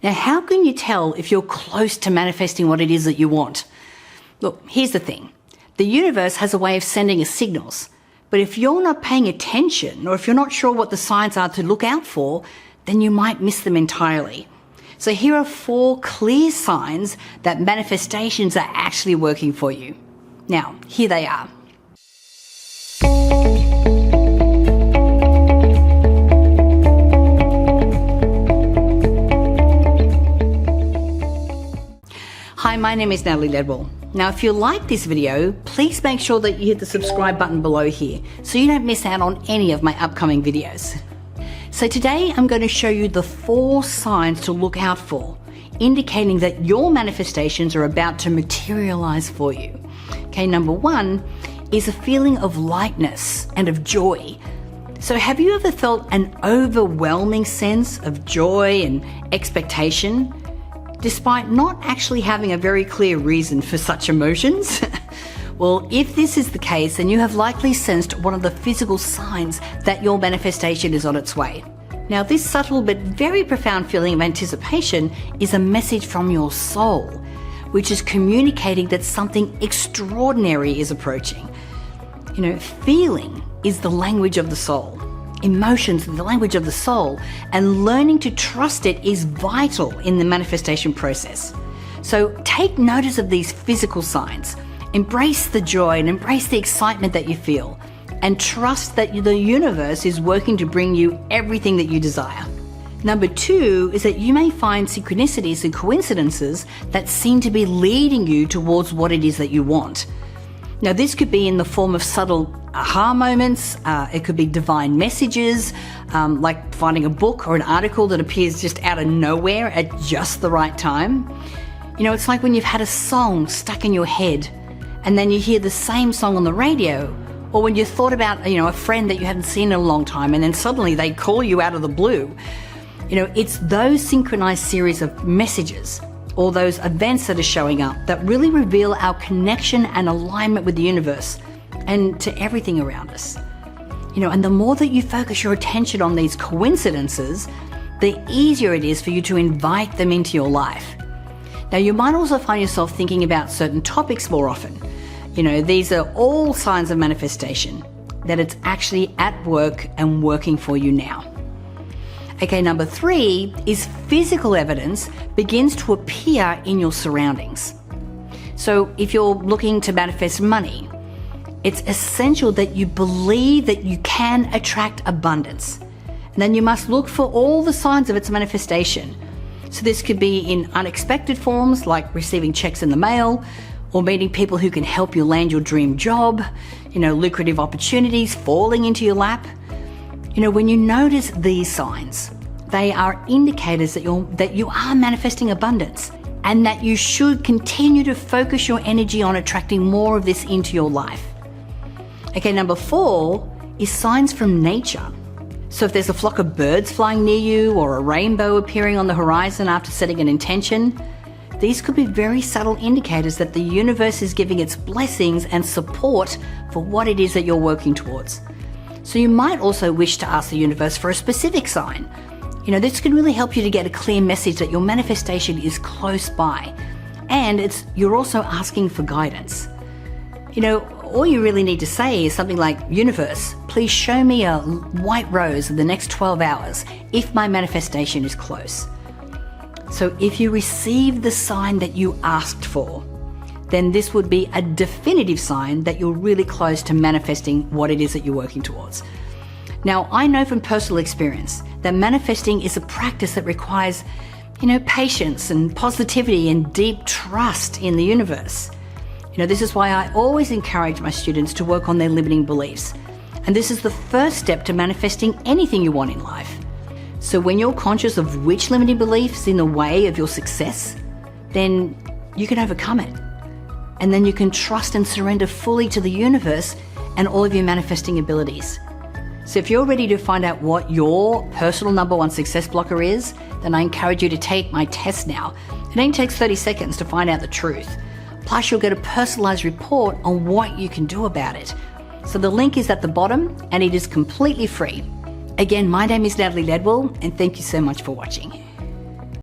Now, how can you tell if you're close to manifesting what it is that you want? Look, here's the thing. The universe has a way of sending us signals. But if you're not paying attention, or if you're not sure what the signs are to look out for, then you might miss them entirely. So here are 4 clear signs that manifestations are actually working for you. Now, here they are. Hi, my name is Natalie Ledwell. Now, if you like this video, please make sure that you hit the subscribe button below here so you don't miss out on any of my upcoming videos. So today I'm going to show you the 4 signs to look out for, indicating that your manifestations are about to materialize for you. Okay, number 1 is a feeling of lightness and of joy. So have you ever felt an overwhelming sense of joy and expectation, despite not actually having a very clear reason for such emotions? Well, if this is the case, then you have likely sensed one of the physical signs that your manifestation is on its way. Now, this subtle but very profound feeling of anticipation is a message from your soul, which is communicating that something extraordinary is approaching. You know, feeling is the language of the soul. Emotions are the language of the soul, and learning to trust it is vital in the manifestation process. So take notice of these physical signs. Embrace the joy and embrace the excitement that you feel, and trust that the universe is working to bring you everything that you desire. Number 2 is that you may find synchronicities and coincidences that seem to be leading you towards what it is that you want. Now, this could be in the form of subtle aha moments. It could be divine messages, like finding a book or an article that appears just out of nowhere at just the right time. You know, it's like when you've had a song stuck in your head and then you hear the same song on the radio, or when you thought about, a friend that you hadn't seen in a long time and then suddenly they call you out of the blue. You know, it's those synchronized series of messages or those events that are showing up that really reveal our connection and alignment with the universe and to everything around us. You know, and the more that you focus your attention on these coincidences, the easier it is for you to invite them into your life. Now, you might also find yourself thinking about certain topics more often. You know, these are all signs of manifestation, that it's actually at work and working for you now. Okay, number 3 is physical evidence begins to appear in your surroundings. So if you're looking to manifest money, it's essential that you believe that you can attract abundance. And then you must look for all the signs of its manifestation. So this could be in unexpected forms, like receiving checks in the mail, or meeting people who can help you land your dream job, lucrative opportunities falling into your lap. You know, when you notice these signs, they are indicators that you are manifesting abundance, and that you should continue to focus your energy on attracting more of this into your life. Okay, number 4 is signs from nature. So if there's a flock of birds flying near you or a rainbow appearing on the horizon after setting an intention, these could be very subtle indicators that the universe is giving its blessings and support for what it is that you're working towards. So you might also wish to ask the universe for a specific sign. You know, this can really help you to get a clear message that your manifestation is close by, and you're also asking for guidance. You know, all you really need to say is something like, "Universe, please show me a white rose in the next 12 hours if my manifestation is close." So if you receive the sign that you asked for, then this would be a definitive sign that you're really close to manifesting what it is that you're working towards. Now, I know from personal experience that manifesting is a practice that requires, patience and positivity and deep trust in the universe. This is why I always encourage my students to work on their limiting beliefs. And this is the first step to manifesting anything you want in life. So when you're conscious of which limiting beliefs in the way of your success, then you can overcome it. And then you can trust and surrender fully to the universe and all of your manifesting abilities. So if you're ready to find out what your personal number 1 success blocker is, then I encourage you to take my test now. It only takes 30 seconds to find out the truth. Plus, you'll get a personalized report on what you can do about it. So the link is at the bottom and it is completely free. Again, my name is Natalie Ledwell, and thank you so much for watching.